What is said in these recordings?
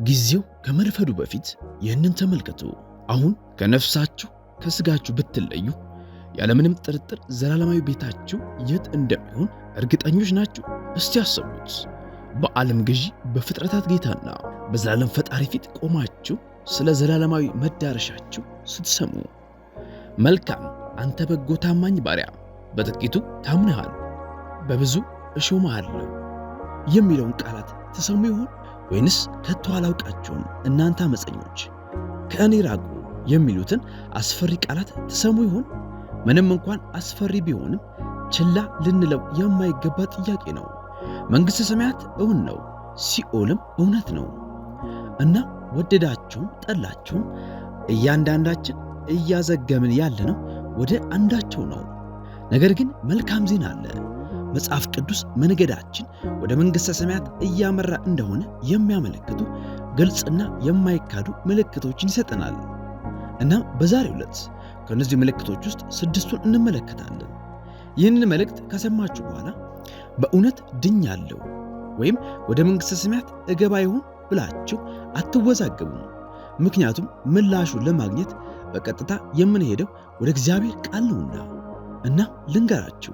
ጊዜው ከመርፈዱ በፊት ይህንን ተመልከቱ። አሁን ከነፍሳችሁ ከስጋችሁ ብትለዩ ያለምንም ጥርጥር ዘላለማዊ ቤታችሁ የት እንደሚሆን እርግጠኞች ናችሁ? እስቲ አስቡት። በዓለም ገዢ በፍጥረታት ጌታና በዘላለም ፈጣሪ ፊት ቆማችሁ ስለ ዘላለማዊ መዳረሻችሁ ስትሰሙ፣ መልካም አንተ በጎ ታማኝ ባሪያ፣ በጥቂቱ ታምነሃል፣ በብዙ እሾምሃለሁ የሚለውን ቃላት ትሰሙ ይሆን? ወይንስ ከቶ አላውቃችሁም እናንተ አመፀኞች ከእኔ ራቁ የሚሉትን አስፈሪ ቃላት ትሰሙ ይሆን? ምንም እንኳን አስፈሪ ቢሆንም ችላ ልንለው የማይገባ ጥያቄ ነው። መንግሥተ ሰማያት እውን ነው፣ ሲኦልም እውነት ነው። እና ወደዳችሁም ጠላችሁም እያንዳንዳችን እያዘገምን ያለነው ወደ አንዳቸው ነው። ነገር ግን መልካም ዜና አለ። መጽሐፍ ቅዱስ መንገዳችን ወደ መንግሥተ ሰማያት እያመራ እንደሆነ የሚያመለክቱ ግልጽና የማይካዱ ምልክቶችን ይሰጠናል። እናም በዛሬው ዕለት ከእነዚህ ምልክቶች ውስጥ 6ቱን እንመለከታለን። ይህንን መልእክት ከሰማችሁ በኋላ በእውነት ድኛለሁ ወይም ወደ መንግሥተ ሰማያት እገባ ይሆን ብላችሁ አትወዛገቡም። ምክንያቱም ምላሹን ለማግኘት በቀጥታ የምንሄደው ወደ እግዚአብሔር ቃል ነውና። እና ልንገራችሁ፣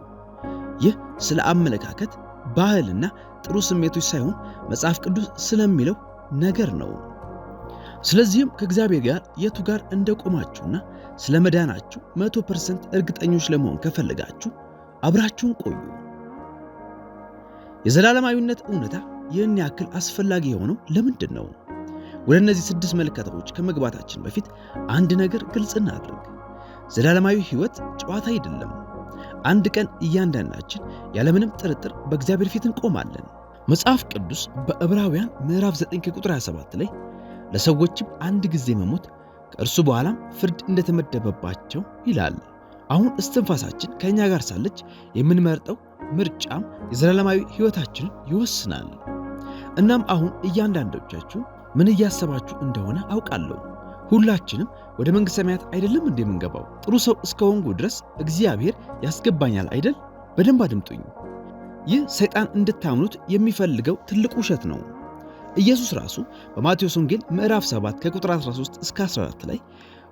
ይህ ስለ አመለካከት፣ ባህልና ጥሩ ስሜቶች ሳይሆን መጽሐፍ ቅዱስ ስለሚለው ነገር ነው። ስለዚህም ከእግዚአብሔር ጋር የቱ ጋር እንደቆማችሁና ስለ መዳናችሁ 100% እርግጠኞች ለመሆን ከፈለጋችሁ አብራችሁን ቆዩ። የዘላለማዊነት እውነታ ይህን ያክል አስፈላጊ የሆነው ለምንድን ነው? ወደ እነዚህ 6 ምልክቶች ከመግባታችን በፊት አንድ ነገር ግልጽ እናድርግ። ዘላለማዊ ሕይወት ጨዋታ አይደለም። አንድ ቀን እያንዳንዳችን ያለምንም ጥርጥር በእግዚአብሔር ፊት እንቆማለን። መጽሐፍ ቅዱስ በዕብራውያን ምዕራፍ 9 ቁጥር 27 ላይ ለሰዎችም አንድ ጊዜ መሞት ከእርሱ በኋላም ፍርድ እንደተመደበባቸው ይላል። አሁን እስትንፋሳችን ከእኛ ጋር ሳለች የምንመርጠው ምርጫም የዘላለማዊ ሕይወታችንን ይወስናል። እናም አሁን እያንዳንዶቻችሁ ምን እያሰባችሁ እንደሆነ አውቃለሁ። ሁላችንም ወደ መንግሥተ ሰማያት አይደለም እንደምንገባው? ጥሩ ሰው እስከሆንኩ ድረስ እግዚአብሔር ያስገባኛል አይደል? በደንብ አድምጡኝ። ይህ ሰይጣን እንድታምኑት የሚፈልገው ትልቅ ውሸት ነው። ኢየሱስ ራሱ በማቴዎስ ወንጌል ምዕራፍ 7 ከቁጥር 13 እስከ 14 ላይ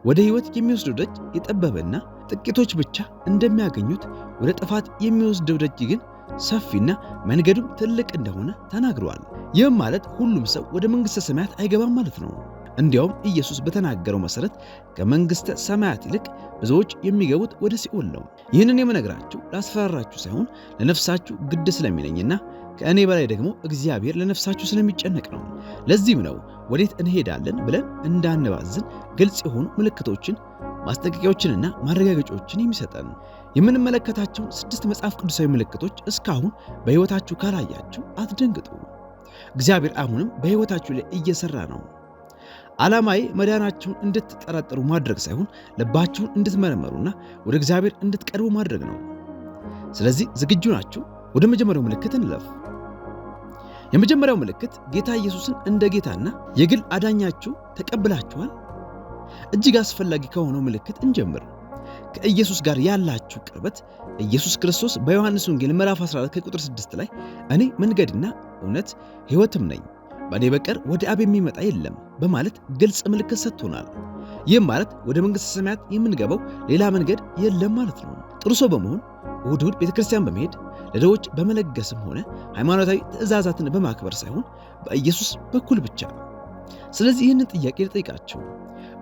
ወደ ሕይወት የሚወስደው ደጅ የጠበበና ጥቂቶች ብቻ እንደሚያገኙት፣ ወደ ጥፋት የሚወስደው ደጅ ግን ሰፊና መንገዱም ትልቅ እንደሆነ ተናግሯል። ይህም ማለት ሁሉም ሰው ወደ መንግሥተ ሰማያት አይገባም ማለት ነው። እንዲያውም ኢየሱስ በተናገረው መሠረት ከመንግሥተ ሰማያት ይልቅ ብዙዎች የሚገቡት ወደ ሲኦል ነው። ይህንን የምነግራችሁ ላስፈራራችሁ ሳይሆን ለነፍሳችሁ ግድ ስለሚለኝና ከእኔ በላይ ደግሞ እግዚአብሔር ለነፍሳችሁ ስለሚጨነቅ ነው። ለዚህም ነው ወዴት እንሄዳለን ብለን እንዳንባዝን ግልጽ የሆኑ ምልክቶችን፣ ማስጠንቀቂያዎችንና ማረጋገጫዎችን የሚሰጠን። የምንመለከታቸውን 6 መጽሐፍ ቅዱሳዊ ምልክቶች እስካሁን በሕይወታችሁ ካላያችሁ አትደንግጡ። እግዚአብሔር አሁንም በሕይወታችሁ ላይ እየሠራ ነው። ዓላማዬ መዳናችሁን እንድትጠራጠሩ ማድረግ ሳይሆን ልባችሁን እንድትመረመሩና ወደ እግዚአብሔር እንድትቀርቡ ማድረግ ነው። ስለዚህ ዝግጁ ናችሁ? ወደ መጀመሪያው ምልክት እንለፍ። የመጀመሪያው ምልክት ጌታ ኢየሱስን እንደ ጌታና የግል አዳኛችሁ ተቀብላችኋል? እጅግ አስፈላጊ ከሆነው ምልክት እንጀምር። ከኢየሱስ ጋር ያላችሁ ቅርበት። ኢየሱስ ክርስቶስ በዮሐንስ ወንጌል ምዕራፍ 14 ከቁጥር 6 ላይ እኔ መንገድና እውነት ሕይወትም ነኝ፣ በእኔ በቀር ወደ አብ የሚመጣ የለም በማለት ግልጽ ምልክት ሰጥቶናል። ይህም ማለት ወደ መንግሥተ ሰማያት የምንገባው ሌላ መንገድ የለም ማለት ነው። ጥሩ ሰው በመሆን እሑድ እሑድ ቤተክርስቲያን በመሄድ ለድሆች በመለገስም ሆነ ሃይማኖታዊ ትእዛዛትን በማክበር ሳይሆን በኢየሱስ በኩል ብቻ። ስለዚህ ይህንን ጥያቄ ልጠይቃችሁ።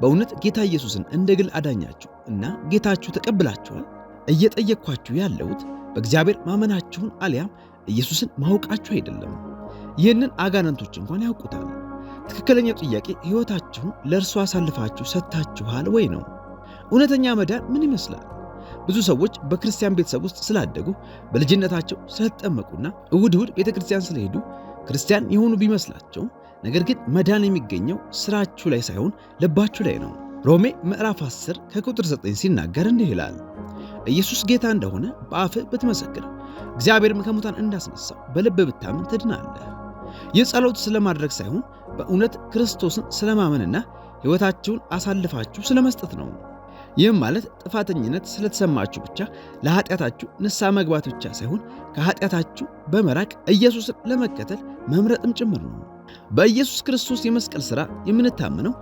በእውነት ጌታ ኢየሱስን እንደ ግል አዳኛችሁ እና ጌታችሁ ተቀብላችኋል? እየጠየቅኳችሁ ያለሁት በእግዚአብሔር ማመናችሁን አሊያም ኢየሱስን ማወቃችሁ አይደለም። ይህንን አጋንንቶች እንኳን ያውቁታል። ትክክለኛው ጥያቄ ሕይወታችሁን ለእርሱ አሳልፋችሁ ሰጥታችኋል ወይ ነው። እውነተኛ መዳን ምን ይመስላል? ብዙ ሰዎች በክርስቲያን ቤተሰብ ውስጥ ስላደጉ፣ በልጅነታቸው ስለተጠመቁና እሑድ እሑድ ቤተ ክርስቲያን ስለሄዱ ክርስቲያን የሆኑ ቢመስላቸውም ነገር ግን መዳን የሚገኘው ስራችሁ ላይ ሳይሆን ልባችሁ ላይ ነው። ሮሜ ምዕራፍ 10 ከቁጥር 9 ሲናገር እንዲህ ይላል፣ ኢየሱስ ጌታ እንደሆነ በአፍህ ብትመሰክር እግዚአብሔርም ከሙታን እንዳስነሳው በልብ ብታምን ትድናለህ። ይህ ጸሎት ስለማድረግ ሳይሆን በእውነት ክርስቶስን ስለማመንና ሕይወታችሁን አሳልፋችሁ ስለመስጠት ነው። ይህም ማለት ጥፋተኝነት ስለተሰማችሁ ብቻ ለኃጢአታችሁ ንስሐ መግባት ብቻ ሳይሆን ከኃጢአታችሁ በመራቅ ኢየሱስን ለመከተል መምረጥም ጭምር ነው። በኢየሱስ ክርስቶስ የመስቀል ሥራ የምንታመነው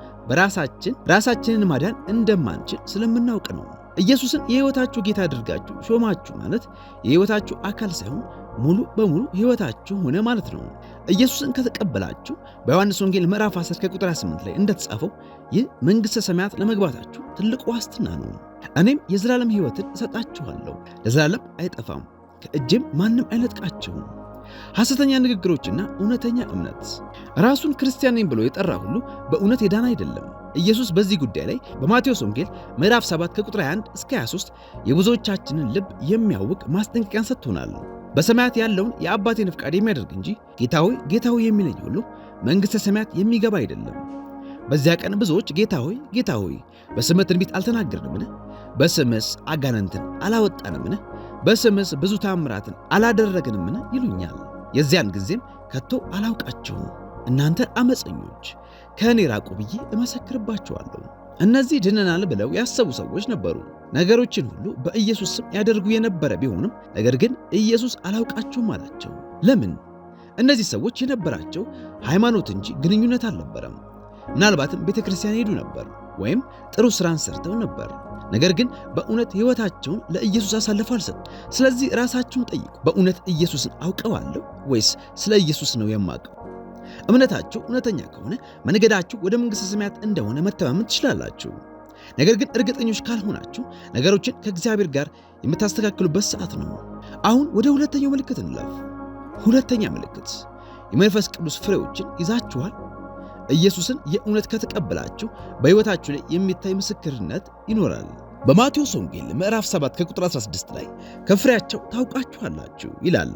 ራሳችንን ማዳን እንደማንችል ስለምናውቅ ነው። ኢየሱስን የሕይወታችሁ ጌታ አድርጋችሁ ሾማችሁ ማለት የሕይወታችሁ አካል ሳይሆን ሙሉ በሙሉ ሕይወታችሁ ሆነ ማለት ነው። ኢየሱስን ከተቀበላችሁ በዮሐንስ ወንጌል ምዕራፍ 10 ከቁጥር 8 ላይ እንደተጻፈው ይህ መንግሥተ ሰማያት ለመግባታችሁ ትልቅ ዋስትና ነው። እኔም የዘላለም ሕይወትን እሰጣችኋለሁ፣ ለዘላለም አይጠፋም፣ ከእጄም ማንም አይነጥቃችሁም። ሐሰተኛ ንግግሮችና እውነተኛ እምነት። ራሱን ክርስቲያን ነኝ ብሎ የጠራ ሁሉ በእውነት የዳነ አይደለም። ኢየሱስ በዚህ ጉዳይ ላይ በማቴዎስ ወንጌል ምዕራፍ 7 ከቁጥር 21 እስከ 23 የብዙዎቻችንን ልብ የሚያውቅ ማስጠንቀቂያን ሰጥቶናል። በሰማያት ያለውን የአባቴን ፍቃድ የሚያደርግ እንጂ ጌታ ሆይ ጌታ ሆይ የሚለኝ ሁሉ መንግሥተ ሰማያት የሚገባ አይደለም። በዚያ ቀን ብዙዎች ጌታ ሆይ ጌታ ሆይ በስምህ ትንቢት አልተናገርንምን? በስምህስ አጋንንትን አላወጣንምን? በስምህስ ብዙ ታምራትን አላደረግንምን? ይሉኛል። የዚያን ጊዜም ከቶ አላውቃችሁም እናንተ አመፀኞች ከእኔ ራቁ ብዬ እመሰክርባችኋለሁ። እነዚህ ድነናል ብለው ያሰቡ ሰዎች ነበሩ። ነገሮችን ሁሉ በኢየሱስ ስም ያደርጉ የነበረ ቢሆንም ነገር ግን ኢየሱስ አላውቃችሁም አላቸው። ለምን? እነዚህ ሰዎች የነበራቸው ሃይማኖት እንጂ ግንኙነት አልነበረም። ምናልባትም ቤተ ክርስቲያን ሄዱ ነበር ወይም ጥሩ ሥራን ሰርተው ነበር። ነገር ግን በእውነት ሕይወታቸውን ለኢየሱስ አሳልፈው አልሰጡም። ስለዚህ ራሳችሁን ጠይቁ። በእውነት ኢየሱስን አውቀዋለሁ ወይስ ስለ ኢየሱስ ነው የማውቀው? እምነታችሁ እውነተኛ ከሆነ መንገዳችሁ ወደ መንግሥተ ሰማያት እንደሆነ መተማመን ትችላላችሁ። ነገር ግን እርግጠኞች ካልሆናችሁ ነገሮችን ከእግዚአብሔር ጋር የምታስተካክሉበት ሰዓት ነው። አሁን ወደ ሁለተኛው ምልክት እንለፍ። ሁለተኛ ምልክት፣ የመንፈስ ቅዱስ ፍሬዎችን ይዛችኋል። ኢየሱስን የእውነት ከተቀበላችሁ በሕይወታችሁ ላይ የሚታይ ምስክርነት ይኖራል። በማቴዎስ ወንጌል ምዕራፍ 7 ከቁጥር 16 ላይ ከፍሬያቸው ታውቃችኋላችሁ ይላል።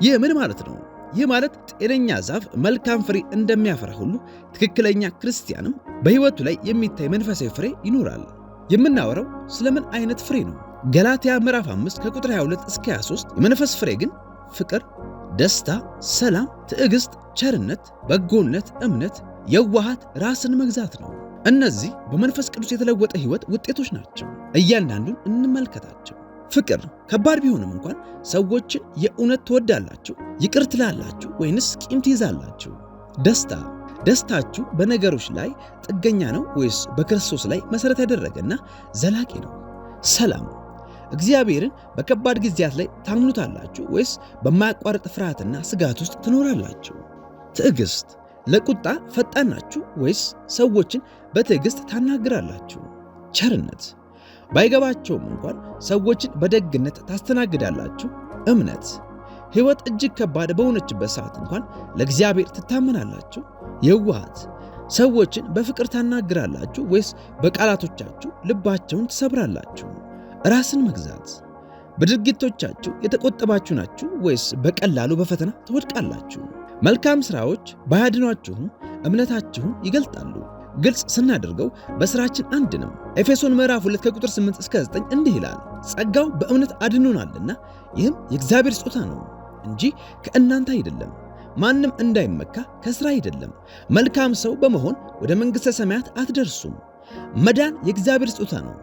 ይህ ምን ማለት ነው? ይህ ማለት ጤነኛ ዛፍ መልካም ፍሬ እንደሚያፈራ ሁሉ ትክክለኛ ክርስቲያንም በሕይወቱ ላይ የሚታይ መንፈሳዊ ፍሬ ይኖራል። የምናወራው ስለምን አይነት ፍሬ ነው? ገላትያ ምዕራፍ 5 ከቁጥር 22 እስከ 23 የመንፈስ ፍሬ ግን ፍቅር፣ ደስታ፣ ሰላም፣ ትዕግስት፣ ቸርነት፣ በጎነት፣ እምነት፣ የዋሃት፣ ራስን መግዛት ነው። እነዚህ በመንፈስ ቅዱስ የተለወጠ ሕይወት ውጤቶች ናቸው። እያንዳንዱን እንመልከታቸው። ፍቅር ከባድ ቢሆንም እንኳን ሰዎችን የእውነት ትወዳላችሁ፣ ይቅር ትላላችሁ ወይንስ ቂም ትይዛላችሁ? ደስታችሁ በነገሮች ላይ ጥገኛ ነው ወይስ በክርስቶስ ላይ መሠረት ያደረገና ዘላቂ ነው? ሰላም እግዚአብሔርን በከባድ ጊዜያት ላይ ታምኑታላችሁ ወይስ በማያቋርጥ ፍርሃትና ስጋት ውስጥ ትኖራላችሁ? ትዕግስት ለቁጣ ፈጣን ናችሁ ወይስ ሰዎችን በትዕግስት ታናግራላችሁ? ቸርነት ባይገባቸውም እንኳን ሰዎችን በደግነት ታስተናግዳላችሁ? እምነት ሕይወት እጅግ ከባድ በሆነችበት ሰዓት እንኳን ለእግዚአብሔር ትታመናላችሁ? የዋሃት ሰዎችን በፍቅር ታናግራላችሁ ወይስ በቃላቶቻችሁ ልባቸውን ትሰብራላችሁ? ራስን መግዛት በድርጊቶቻችሁ የተቆጠባችሁ ናችሁ ወይስ በቀላሉ በፈተና ትወድቃላችሁ? መልካም ሥራዎች ባያድኗችሁም እምነታችሁን ይገልጣሉ። ግልጽ ስናደርገው በሥራችን አንድንም። ኤፌሶን ምዕራፍ 2 ከቁጥር 8 እስከ 9 እንዲህ ይላል፣ ጸጋው በእምነት አድኖናልና ይህም የእግዚአብሔር ስጦታ ነው እንጂ ከእናንተ አይደለም፣ ማንም እንዳይመካ ከሥራ አይደለም። መልካም ሰው በመሆን ወደ መንግሥተ ሰማያት አትደርሱም። መዳን የእግዚአብሔር ስጦታ ነው።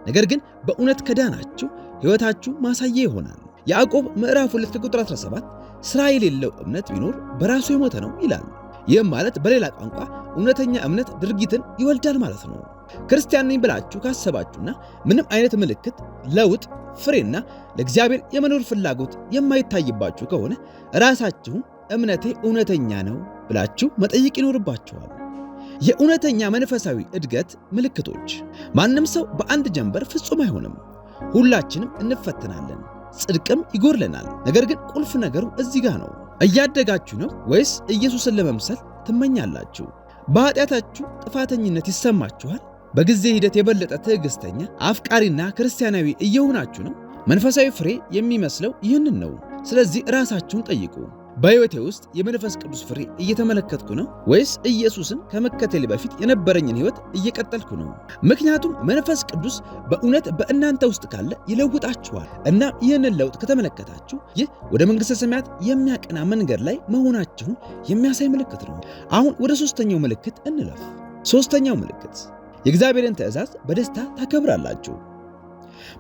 ነገር ግን በእውነት ከዳናችሁ ሕይወታችሁ ማሳያ ይሆናል። ያዕቆብ ምዕራፍ 2 ከቁጥር 17 ሥራ የሌለው እምነት ቢኖር በራሱ የሞተ ነው ይላል። ይህም ማለት በሌላ ቋንቋ እውነተኛ እምነት ድርጊትን ይወልዳል ማለት ነው። ክርስቲያን ነኝ ብላችሁ ካሰባችሁና ምንም አይነት ምልክት፣ ለውጥ፣ ፍሬና ለእግዚአብሔር የመኖር ፍላጎት የማይታይባችሁ ከሆነ ራሳችሁን እምነቴ እውነተኛ ነው ብላችሁ መጠየቅ ይኖርባችኋል። የእውነተኛ መንፈሳዊ እድገት ምልክቶች። ማንም ሰው በአንድ ጀንበር ፍጹም አይሆንም። ሁላችንም እንፈተናለን፣ ጽድቅም ይጎድለናል። ነገር ግን ቁልፍ ነገሩ እዚህ ጋር ነው። እያደጋችሁ ነው ወይስ ኢየሱስን ለመምሰል ትመኛላችሁ? በኃጢአታችሁ ጥፋተኝነት ይሰማችኋል? በጊዜ ሂደት የበለጠ ትዕግስተኛ፣ አፍቃሪና ክርስቲያናዊ እየሆናችሁ ነው? መንፈሳዊ ፍሬ የሚመስለው ይህንን ነው። ስለዚህ ራሳችሁን ጠይቁ። በሕይወቴ ውስጥ የመንፈስ ቅዱስ ፍሬ እየተመለከትኩ ነው ወይስ ኢየሱስን ከመከተሌ በፊት የነበረኝን ሕይወት እየቀጠልኩ ነው? ምክንያቱም መንፈስ ቅዱስ በእውነት በእናንተ ውስጥ ካለ ይለውጣችኋል። እና ይህንን ለውጥ ከተመለከታችሁ ይህ ወደ መንግሥተ ሰማያት የሚያቀና መንገድ ላይ መሆናችሁን የሚያሳይ ምልክት ነው። አሁን ወደ ሦስተኛው ምልክት እንለፍ። ሦስተኛው ምልክት የእግዚአብሔርን ትእዛዝ በደስታ ታከብራላችሁ።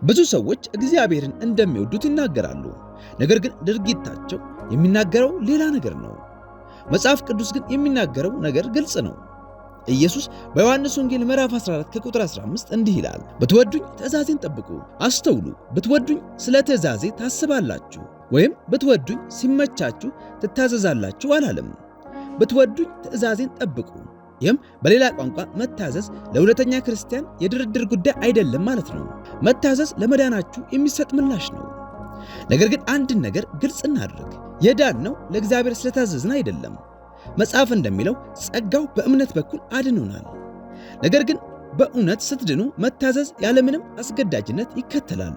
ብዙ ሰዎች እግዚአብሔርን እንደሚወዱት ይናገራሉ፣ ነገር ግን ድርጊታቸው የሚናገረው ሌላ ነገር ነው። መጽሐፍ ቅዱስ ግን የሚናገረው ነገር ግልጽ ነው። ኢየሱስ በዮሐንስ ወንጌል ምዕራፍ 14 ከቁጥር 15 እንዲህ ይላል፣ ብትወዱኝ ትእዛዜን ጠብቁ። አስተውሉ፣ ብትወዱኝ ስለ ትእዛዜ ታስባላችሁ፣ ወይም ብትወዱኝ ሲመቻችሁ ትታዘዛላችሁ አላለም። ብትወዱኝ ትእዛዜን ጠብቁ። ይህም በሌላ ቋንቋ መታዘዝ ለእውነተኛ ክርስቲያን የድርድር ጉዳይ አይደለም ማለት ነው። መታዘዝ ለመዳናችሁ የሚሰጥ ምላሽ ነው። ነገር ግን አንድን ነገር ግልጽ እናድርግ፣ የዳነው ለእግዚአብሔር ስለታዘዝን አይደለም። መጽሐፍ እንደሚለው ጸጋው በእምነት በኩል አድኖናል። ነገር ግን በእውነት ስትድኑ መታዘዝ ያለምንም አስገዳጅነት ይከተላል።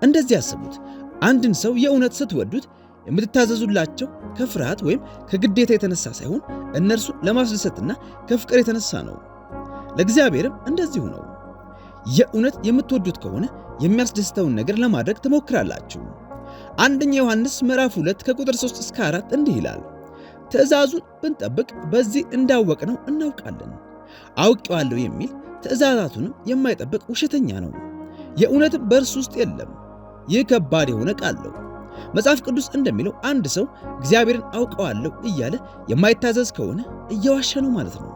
እንደዚህ ያስቡት፣ አንድን ሰው የእውነት ስትወዱት የምትታዘዙላቸው ከፍርሃት ወይም ከግዴታ የተነሳ ሳይሆን እነርሱን ለማስደሰትና ከፍቅር የተነሳ ነው። ለእግዚአብሔርም እንደዚሁ ነው። የእውነት የምትወዱት ከሆነ የሚያስደስተውን ነገር ለማድረግ ትሞክራላችሁ። አንደኛ ዮሐንስ ምዕራፍ 2 ከቁጥር 3 እስከ 4 እንዲህ ይላል፣ ትእዛዙን ብንጠብቅ በዚህ እንዳወቅነው እናውቃለን። አውቄዋለሁ የሚል ትእዛዛቱንም የማይጠብቅ ውሸተኛ ነው፣ የእውነትም በእርሱ ውስጥ የለም። ይህ ከባድ የሆነ ቃል ነው። መጽሐፍ ቅዱስ እንደሚለው አንድ ሰው እግዚአብሔርን አውቀዋለሁ እያለ የማይታዘዝ ከሆነ እየዋሸ ነው ማለት ነው።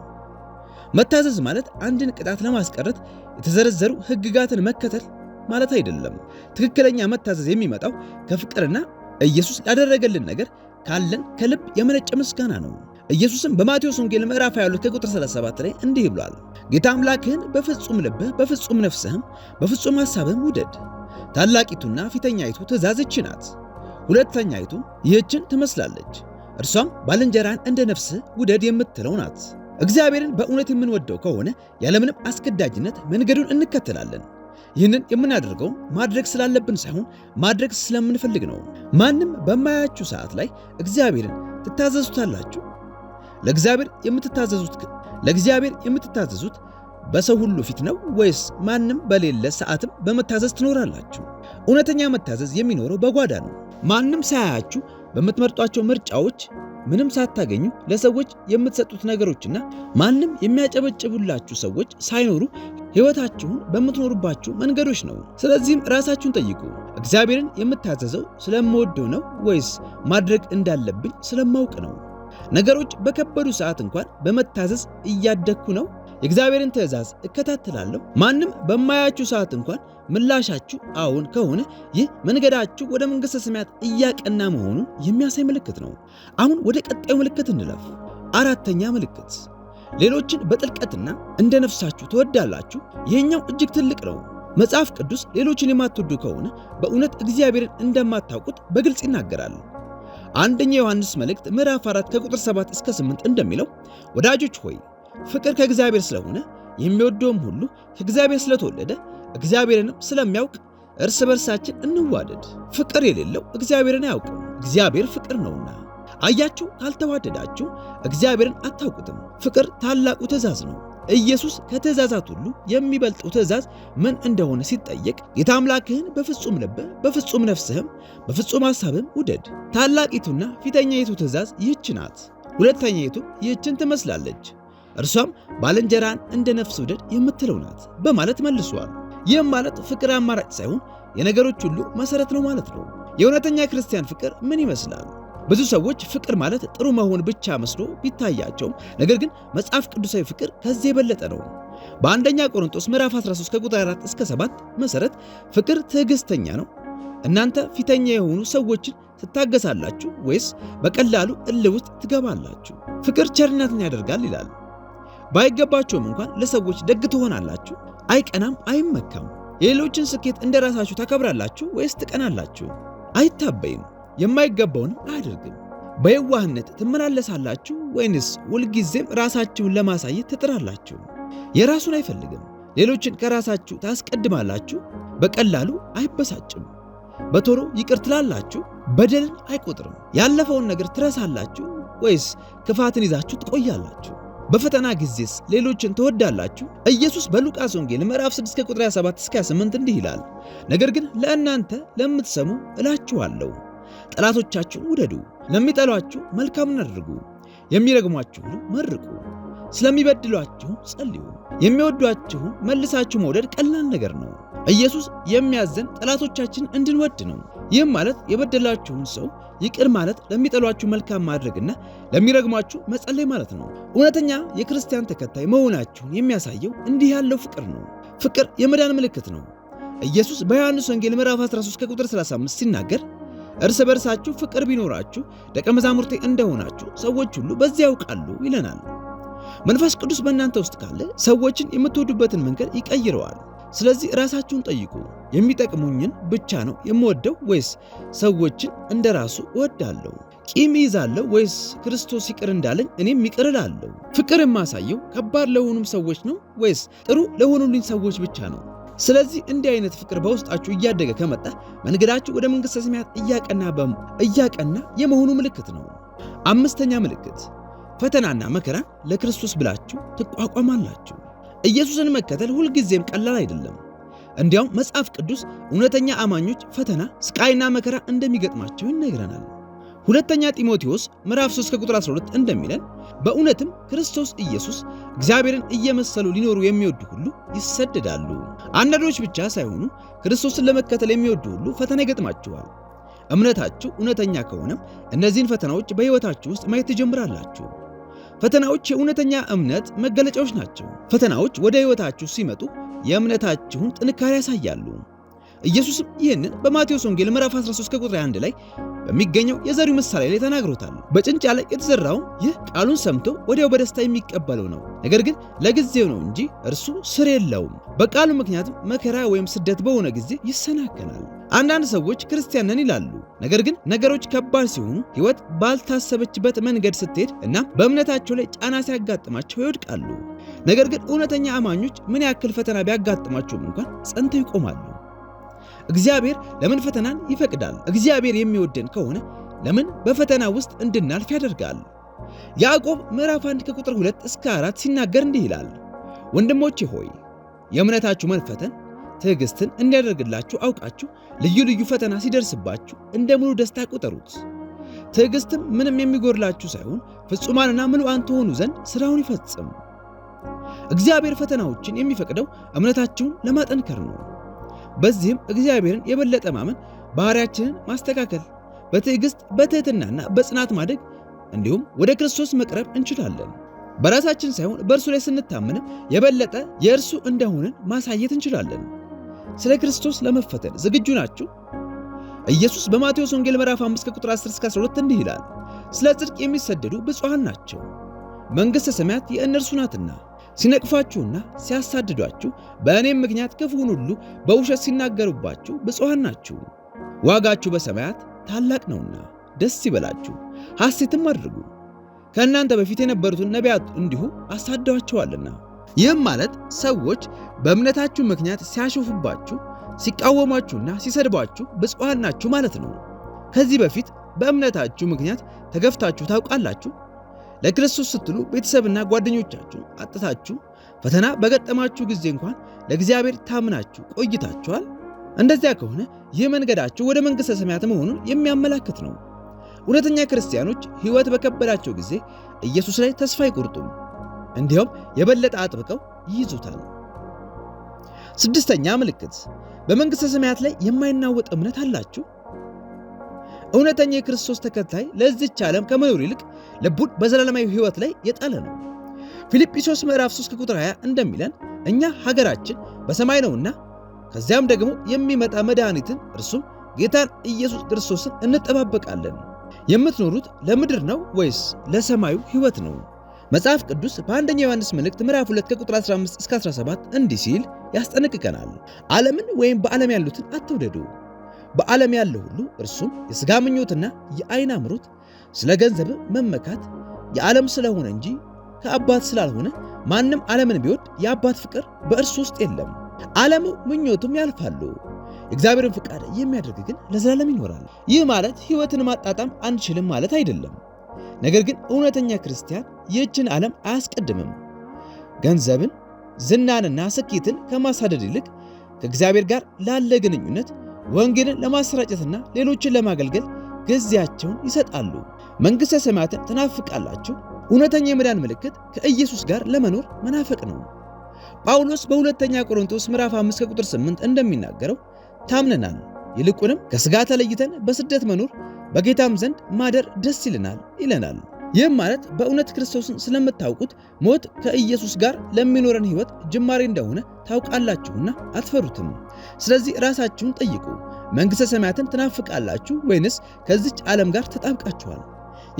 መታዘዝ ማለት አንድን ቅጣት ለማስቀረት የተዘረዘሩ ሕግጋትን መከተል ማለት አይደለም። ትክክለኛ መታዘዝ የሚመጣው ከፍቅርና ኢየሱስ ያደረገልን ነገር ካለን ከልብ የመነጨ ምስጋና ነው። ኢየሱስም በማቴዎስ ወንጌል ምዕራፍ 22 ከቁጥር 37 ላይ እንዲህ ብሏል፣ ጌታ አምላክህን በፍጹም ልብህ፣ በፍጹም ነፍስህም፣ በፍጹም ሐሳብህም ውደድ። ታላቂቱና ፊተኛይቱ ትእዛዝ ይህች ናት። ሁለተኛይቱ ይህችን ትመስላለች፣ እርሷም ባልንጀራን እንደ ነፍስህ ውደድ የምትለው ናት። እግዚአብሔርን በእውነት የምንወደው ከሆነ ያለምንም አስገዳጅነት መንገዱን እንከተላለን። ይህንን የምናደርገው ማድረግ ስላለብን ሳይሆን ማድረግ ስለምንፈልግ ነው። ማንም በማያችሁ ሰዓት ላይ እግዚአብሔርን ትታዘዙታላችሁ? ለእግዚአብሔር የምትታዘዙት በሰው ሁሉ ፊት ነው ወይስ ማንም በሌለ ሰዓትም በመታዘዝ ትኖራላችሁ? እውነተኛ መታዘዝ የሚኖረው በጓዳ ነው። ማንም ሳያያችሁ በምትመርጧቸው ምርጫዎች፣ ምንም ሳታገኙ ለሰዎች የምትሰጡት ነገሮችና ማንም የሚያጨበጭቡላችሁ ሰዎች ሳይኖሩ ሕይወታችሁን በምትኖሩባችሁ መንገዶች ነው። ስለዚህም ራሳችሁን ጠይቁ፣ እግዚአብሔርን የምታዘዘው ስለምወደው ነው ወይስ ማድረግ እንዳለብኝ ስለማውቅ ነው? ነገሮች በከበዱ ሰዓት እንኳን በመታዘዝ እያደግኩ ነው? የእግዚአብሔርን ትእዛዝ እከታተላለሁ? ማንም በማያችሁ ሰዓት እንኳን ምላሻችሁ አዎን ከሆነ ይህ መንገዳችሁ ወደ መንግሥተ ሰማያት እያቀና መሆኑን የሚያሳይ ምልክት ነው። አሁን ወደ ቀጣዩ ምልክት እንለፍ። አራተኛ ምልክት፣ ሌሎችን በጥልቀትና እንደ ነፍሳችሁ ትወዳላችሁ። ይህኛው እጅግ ትልቅ ነው። መጽሐፍ ቅዱስ ሌሎችን የማትወዱ ከሆነ በእውነት እግዚአብሔርን እንደማታውቁት በግልጽ ይናገራል። አንደኛ ዮሐንስ መልእክት ምዕራፍ 4 ከቁጥር 7 እስከ 8 እንደሚለው ወዳጆች ሆይ ፍቅር ከእግዚአብሔር ስለሆነ የሚወደውም ሁሉ ከእግዚአብሔር ስለተወለደ እግዚአብሔርንም ስለሚያውቅ እርስ በርሳችን እንዋደድ። ፍቅር የሌለው እግዚአብሔርን አያውቅም፣ እግዚአብሔር ፍቅር ነውና። አያችሁ፣ ካልተዋደዳችሁ እግዚአብሔርን አታውቁትም። ፍቅር ታላቁ ትእዛዝ ነው። ኢየሱስ ከትእዛዛት ሁሉ የሚበልጠው ትእዛዝ ምን እንደሆነ ሲጠየቅ ጌታ አምላክህን በፍጹም ልብህ፣ በፍጹም ነፍስህም፣ በፍጹም ሐሳብህም ውደድ። ታላቂቱና ፊተኛይቱ ትእዛዝ ይህች ናት። ሁለተኛይቱ ይህችን ትመስላለች፣ እርሷም ባልንጀራን እንደ ነፍስ ውደድ የምትለው ናት በማለት መልሷል። ይህም ማለት ፍቅር አማራጭ ሳይሆን የነገሮች ሁሉ መሰረት ነው ማለት ነው። የእውነተኛ ክርስቲያን ፍቅር ምን ይመስላል? ብዙ ሰዎች ፍቅር ማለት ጥሩ መሆን ብቻ መስሎ ቢታያቸውም ነገር ግን መጽሐፍ ቅዱሳዊ ፍቅር ከዚህ የበለጠ ነው። በአንደኛ ቆሮንቶስ ምዕራፍ 13 ከቁጥር 4 እስከ 7 መሰረት ፍቅር ትዕግስተኛ ነው። እናንተ ፊተኛ የሆኑ ሰዎችን ትታገሳላችሁ ወይስ በቀላሉ እልህ ውስጥ ትገባላችሁ? ፍቅር ቸርነትን ያደርጋል ይላል። ባይገባቸውም እንኳን ለሰዎች ደግ ትሆናላችሁ። አይቀናም፣ አይመካም። የሌሎችን ስኬት እንደራሳችሁ ታከብራላችሁ ወይስ ትቀናላችሁ? አይታበይም፣ የማይገባውንም አያደርግም። በየዋህነት ትመላለሳላችሁ ወይንስ ሁልጊዜም ራሳችሁን ለማሳየት ትጥራላችሁ? የራሱን አይፈልግም። ሌሎችን ከራሳችሁ ታስቀድማላችሁ። በቀላሉ አይበሳጭም። በቶሎ ይቅር ትላላችሁ። በደልን አይቆጥርም። ያለፈውን ነገር ትረሳላችሁ ወይስ ክፋትን ይዛችሁ ትቆያላችሁ? በፈተና ጊዜስ ሌሎችን ትወዳላችሁ? ኢየሱስ በሉቃስ ወንጌል ምዕራፍ 6 ከቁጥር 27 እስከ 28 እንዲህ ይላል፣ ነገር ግን ለእናንተ ለምትሰሙ እላችኋለሁ፣ ጠላቶቻችሁን ውደዱ፣ ለሚጠሏችሁ መልካሙን አድርጉ፣ የሚረግሟችሁን መርቁ፣ ስለሚበድሏችሁ ጸልዩ። የሚወዷችሁን መልሳችሁ መውደድ ቀላል ነገር ነው። ኢየሱስ የሚያዘን ጠላቶቻችን እንድንወድ ነው። ይህም ማለት የበደላችሁን ሰው ይቅር ማለት፣ ለሚጠሏችሁ መልካም ማድረግና ለሚረግሟችሁ መጸለይ ማለት ነው። እውነተኛ የክርስቲያን ተከታይ መሆናችሁን የሚያሳየው እንዲህ ያለው ፍቅር ነው። ፍቅር የመዳን ምልክት ነው። ኢየሱስ በዮሐንስ ወንጌል ምዕራፍ 13 ከቁጥር 35 ሲናገር እርስ በርሳችሁ ፍቅር ቢኖራችሁ ደቀ መዛሙርቴ እንደሆናችሁ ሰዎች ሁሉ በዚያ ያውቃሉ ይለናል። መንፈስ ቅዱስ በእናንተ ውስጥ ካለ ሰዎችን የምትወዱበትን መንገድ ይቀይረዋል። ስለዚህ ራሳችሁን ጠይቁ። የሚጠቅሙኝን ብቻ ነው የምወደው ወይስ ሰዎችን እንደራሱ እወዳለሁ? ቂም ይዛለሁ ወይስ ክርስቶስ ይቅር እንዳለኝ እኔም ይቅር እላለሁ? ፍቅር የማሳየው ከባድ ለሆኑም ሰዎች ነው ወይስ ጥሩ ለሆኑልኝ ሰዎች ብቻ ነው? ስለዚህ እንዲህ አይነት ፍቅር በውስጣችሁ እያደገ ከመጣ መንገዳችሁ ወደ መንግሥተ ሰማያት እያቀና የመሆኑ ምልክት ነው። አምስተኛ ምልክት፣ ፈተናና መከራን ለክርስቶስ ብላችሁ ትቋቋማላችሁ። ኢየሱስን መከተል ሁልጊዜም ቀላል አይደለም። እንዲያውም መጽሐፍ ቅዱስ እውነተኛ አማኞች ፈተና፣ ስቃይና መከራ እንደሚገጥማቸው ይነግረናል። ሁለተኛ ጢሞቴዎስ ምዕራፍ 3 ከቁጥር 12 እንደሚለን በእውነትም ክርስቶስ ኢየሱስ እግዚአብሔርን እየመሰሉ ሊኖሩ የሚወዱ ሁሉ ይሰደዳሉ። አንዳንዶች ብቻ ሳይሆኑ ክርስቶስን ለመከተል የሚወዱ ሁሉ ፈተና ይገጥማቸዋል። እምነታችሁ እውነተኛ ከሆነም እነዚህን ፈተናዎች በሕይወታችሁ ውስጥ ማየት ትጀምራላችሁ። ፈተናዎች የእውነተኛ እምነት መገለጫዎች ናቸው። ፈተናዎች ወደ ሕይወታችሁ ሲመጡ የእምነታችሁን ጥንካሬ ያሳያሉ። ኢየሱስም ይህንን በማቴዎስ ወንጌል ምዕራፍ 13 ከቁጥር 1 ላይ በሚገኘው የዘሪው ምሳሌ ላይ ተናግሮታል። በጭንጫ ላይ የተዘራው ይህ ቃሉን ሰምቶ ወዲያው በደስታ የሚቀበለው ነው፣ ነገር ግን ለጊዜው ነው እንጂ እርሱ ስር የለውም። በቃሉ ምክንያት መከራ ወይም ስደት በሆነ ጊዜ ይሰናከላል። አንዳንድ ሰዎች ክርስቲያን ነን ይላሉ፣ ነገር ግን ነገሮች ከባድ ሲሆኑ፣ ሕይወት ባልታሰበችበት መንገድ ስትሄድ እና በእምነታቸው ላይ ጫና ሲያጋጥማቸው ይወድቃሉ። ነገር ግን እውነተኛ አማኞች ምን ያክል ፈተና ቢያጋጥማቸውም እንኳን ጸንተው ይቆማሉ። እግዚአብሔር ለምን ፈተናን ይፈቅዳል? እግዚአብሔር የሚወደን ከሆነ ለምን በፈተና ውስጥ እንድናልፍ ያደርጋል? ያዕቆብ ምዕራፍ 1 ከቁጥር 2 እስከ 4 ሲናገር እንዲህ ይላል፣ ወንድሞቼ ሆይ የእምነታችሁ መፈተን ትዕግስትን እንዲያደርግላችሁ አውቃችሁ ልዩ ልዩ ፈተና ሲደርስባችሁ እንደ ሙሉ ደስታ ቁጠሩት። ትዕግስትም ምንም የሚጎድላችሁ ሳይሆን ፍጹማንና ምሉዓን ትሆኑ ዘንድ ሥራውን ይፈጽም። እግዚአብሔር ፈተናዎችን የሚፈቅደው እምነታችሁን ለማጠንከር ነው። በዚህም እግዚአብሔርን የበለጠ ማመን፣ ባህሪያችንን ማስተካከል፣ በትዕግስት በትህትናና በጽናት ማደግ እንዲሁም ወደ ክርስቶስ መቅረብ እንችላለን። በራሳችን ሳይሆን በእርሱ ላይ ስንታመንም የበለጠ የእርሱ እንደሆንን ማሳየት እንችላለን። ስለ ክርስቶስ ለመፈተን ዝግጁ ናችሁ? ኢየሱስ በማቴዎስ ወንጌል ምዕራፍ 5 ከቁጥር 10 እስከ 12 እንዲህ ይላል፣ ስለ ጽድቅ የሚሰደዱ ብፁዓን ናቸው፣ መንግሥተ ሰማያት የእነርሱ ናትና። ሲነቅፏችሁና ሲያሳድዷችሁ በእኔም ምክንያት ክፉውን ሁሉ በውሸት ሲናገሩባችሁ ብፁዓን ናችሁ፣ ዋጋችሁ በሰማያት ታላቅ ነውና። ደስ ይበላችሁ፣ ሐሴትም አድርጉ፣ ከእናንተ በፊት የነበሩትን ነቢያት እንዲሁ አሳደዋቸዋልና። ይህም ማለት ሰዎች በእምነታችሁ ምክንያት ሲያሾፉባችሁ፣ ሲቃወሟችሁና ሲሰድቧችሁ ብፁዓን ናችሁ ማለት ነው። ከዚህ በፊት በእምነታችሁ ምክንያት ተገፍታችሁ ታውቃላችሁ? ለክርስቶስ ስትሉ ቤተሰብና ጓደኞቻችሁ አጥታችሁ ፈተና በገጠማችሁ ጊዜ እንኳን ለእግዚአብሔር ታምናችሁ ቆይታችኋል? እንደዚያ ከሆነ ይህ መንገዳችሁ ወደ መንግሥተ ሰማያት መሆኑን የሚያመላክት ነው። እውነተኛ ክርስቲያኖች ሕይወት በከበዳቸው ጊዜ ኢየሱስ ላይ ተስፋ አይቆርጡም፣ እንዲያውም የበለጠ አጥብቀው ይይዙታል። ስድስተኛ ምልክት፣ በመንግሥተ ሰማያት ላይ የማይናወጥ እምነት አላችሁ? እውነተኛ የክርስቶስ ተከታይ ለዚች ዓለም ከመኖር ይልቅ ልቡን በዘላለማዊ ሕይወት ላይ የጣለ ነው። ፊልጵስዩስ ምዕራፍ 3 ቁጥር 20 እንደሚለን እኛ ሀገራችን በሰማይ ነውና ከዚያም ደግሞ የሚመጣ መድኃኒትን እርሱም ጌታን ኢየሱስ ክርስቶስን እንጠባበቃለን። የምትኖሩት ለምድር ነው ወይስ ለሰማዩ ሕይወት ነው? መጽሐፍ ቅዱስ በአንደኛ ዮሐንስ መልእክት ምዕራፍ 2 ከቁጥር 15 እስከ 17 እንዲህ ሲል ያስጠነቅቀናል። ዓለምን ወይም በዓለም ያሉትን አትውደዱ። በዓለም ያለው ሁሉ እርሱም የሥጋ ምኞትና የዓይን አምሮት፣ ስለ ገንዘብ መመካት የዓለም ስለሆነ እንጂ ከአባት ስላልሆነ ማንም ዓለምን ቢወድ የአባት ፍቅር በእርሱ ውስጥ የለም። ዓለሙ ምኞቱም ያልፋሉ፣ የእግዚአብሔርን ፍቃድ የሚያደርግ ግን ለዘላለም ይኖራል። ይህ ማለት ሕይወትን ማጣጣም አንችልም ማለት አይደለም። ነገር ግን እውነተኛ ክርስቲያን ይህችን ዓለም አያስቀድምም። ገንዘብን፣ ዝናንና ስኬትን ከማሳደድ ይልቅ ከእግዚአብሔር ጋር ላለ ግንኙነት፣ ወንጌልን ለማሰራጨትና ሌሎችን ለማገልገል ጊዜያቸውን ይሰጣሉ። መንግሥተ ሰማያትን ትናፍቃላችሁ? እውነተኛ የመዳን ምልክት ከኢየሱስ ጋር ለመኖር መናፈቅ ነው። ጳውሎስ በሁለተኛ ቆሮንቶስ ምዕራፍ 5 ቁጥር 8 እንደሚናገረው ታምነናል፣ ይልቁንም ከሥጋ ተለይተን በስደት መኖር በጌታም ዘንድ ማደር ደስ ይለናል። ይህም ማለት በእውነት ክርስቶስን ስለምታውቁት ሞት ከኢየሱስ ጋር ለሚኖረን ሕይወት ጅማሬ እንደሆነ ታውቃላችሁና አትፈሩትም። ስለዚህ ራሳችሁን ጠይቁ። መንግሥተ ሰማያትን ትናፍቃላችሁ ወይንስ ከዚች ዓለም ጋር ተጣብቃችኋል?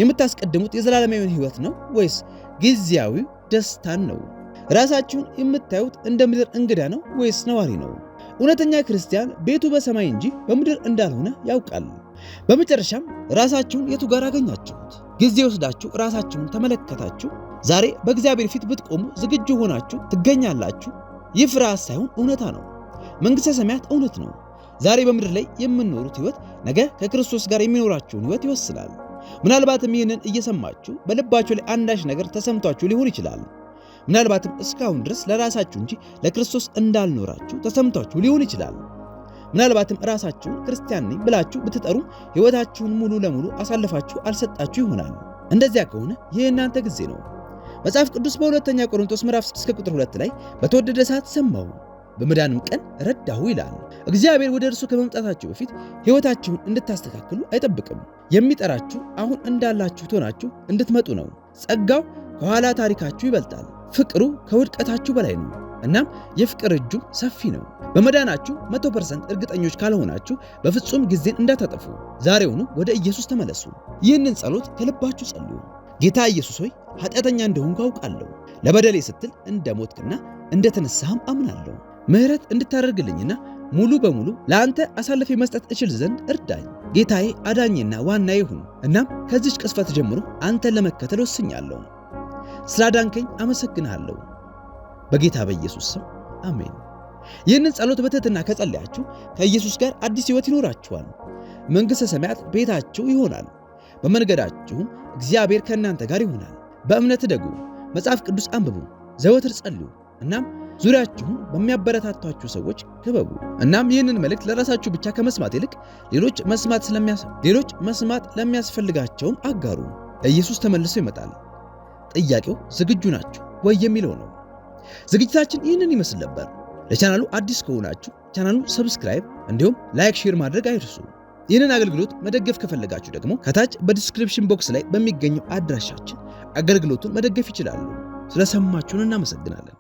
የምታስቀድሙት የዘላለማዊውን ሕይወት ነው ወይስ ጊዜያዊ ደስታን ነው? ራሳችሁን የምታዩት እንደ ምድር እንግዳ ነው ወይስ ነዋሪ ነው? እውነተኛ ክርስቲያን ቤቱ በሰማይ እንጂ በምድር እንዳልሆነ ያውቃል። በመጨረሻም ራሳችሁን የቱ ጋር አገኛችሁት? ጊዜ ወስዳችሁ ራሳችሁን ተመለከታችሁ? ዛሬ በእግዚአብሔር ፊት ብትቆሙ ዝግጁ ሆናችሁ ትገኛላችሁ? ይህ ፍርሃት ሳይሆን እውነታ ነው። መንግሥተ ሰማያት እውነት ነው። ዛሬ በምድር ላይ የምንኖሩት ሕይወት ነገ ከክርስቶስ ጋር የሚኖራችሁን ሕይወት ይወስናል። ምናልባትም ይህንን እየሰማችሁ በልባችሁ ላይ አንዳች ነገር ተሰምቷችሁ ሊሆን ይችላል። ምናልባትም እስካሁን ድረስ ለራሳችሁ እንጂ ለክርስቶስ እንዳልኖራችሁ ተሰምቷችሁ ሊሆን ይችላል። ምናልባትም ራሳችሁን ክርስቲያን ነኝ ብላችሁ ብትጠሩ ሕይወታችሁን ሙሉ ለሙሉ አሳልፋችሁ አልሰጣችሁ ይሆናል። እንደዚያ ከሆነ ይህ እናንተ ጊዜ ነው። መጽሐፍ ቅዱስ በሁለተኛ ቆሮንቶስ ምዕራፍ 6 ቁጥር 2 ላይ በተወደደ ሰዓት ሰማሁ በመዳንም ቀን ረዳሁ ይላል። እግዚአብሔር ወደ እርሱ ከመምጣታችሁ በፊት ሕይወታችሁን እንድታስተካክሉ አይጠብቅም። የሚጠራችሁ አሁን እንዳላችሁት ሆናችሁ እንድትመጡ ነው። ጸጋው ከኋላ ታሪካችሁ ይበልጣል። ፍቅሩ ከውድቀታችሁ በላይ ነው። እናም የፍቅር እጁም ሰፊ ነው። በመዳናችሁ 100% እርግጠኞች ካልሆናችሁ በፍጹም ጊዜን እንዳታጠፉ ዛሬውኑ ወደ ኢየሱስ ተመለሱ። ይህንን ጸሎት ከልባችሁ ጸልዩ። ጌታ ኢየሱስ ሆይ ኃጢአተኛ እንደሆንኩ አውቃለሁ። ለበደሌ ስትል እንደሞትክና እንደተነሳህም አምናለሁ። ምሕረት እንድታደርግልኝና ሙሉ በሙሉ ለአንተ አሳልፌ መስጠት እችል ዘንድ እርዳኝ። ጌታዬ አዳኝና ዋናዬ ሁን። እናም ከዚች ቅስፈት ጀምሮ አንተን ለመከተል ወስኛለሁ። ስላዳንከኝ አመሰግንሃለሁ። በጌታ በኢየሱስ ስም አሜን። ይህንን ጸሎት በትህትና ከጸለያችሁ ከኢየሱስ ጋር አዲስ ሕይወት ይኖራችኋል። መንግሥተ ሰማያት ቤታችሁ ይሆናል። በመንገዳችሁም እግዚአብሔር ከእናንተ ጋር ይሆናል። በእምነት ደጉ፣ መጽሐፍ ቅዱስ አንብቡ፣ ዘወትር ጸልዩ። እናም ዙሪያችሁን በሚያበረታቷችሁ ሰዎች ክበቡ። እናም ይህንን መልእክት ለራሳችሁ ብቻ ከመስማት ይልቅ ሌሎች መስማት ለሚያስፈልጋቸውም አጋሩ። ኢየሱስ ተመልሶ ይመጣል። ጥያቄው ዝግጁ ናችሁ ወይ የሚለው ነው። ዝግጅታችን ይህንን ይመስል ነበር። ለቻናሉ አዲስ ከሆናችሁ ቻናሉን ሰብስክራይብ እንዲሁም ላይክ፣ ሼር ማድረግ አይርሱ። ይህንን አገልግሎት መደገፍ ከፈለጋችሁ ደግሞ ከታች በዲስክሪፕሽን ቦክስ ላይ በሚገኘው አድራሻችን አገልግሎቱን መደገፍ ይችላሉ። ስለሰማችሁን እናመሰግናለን።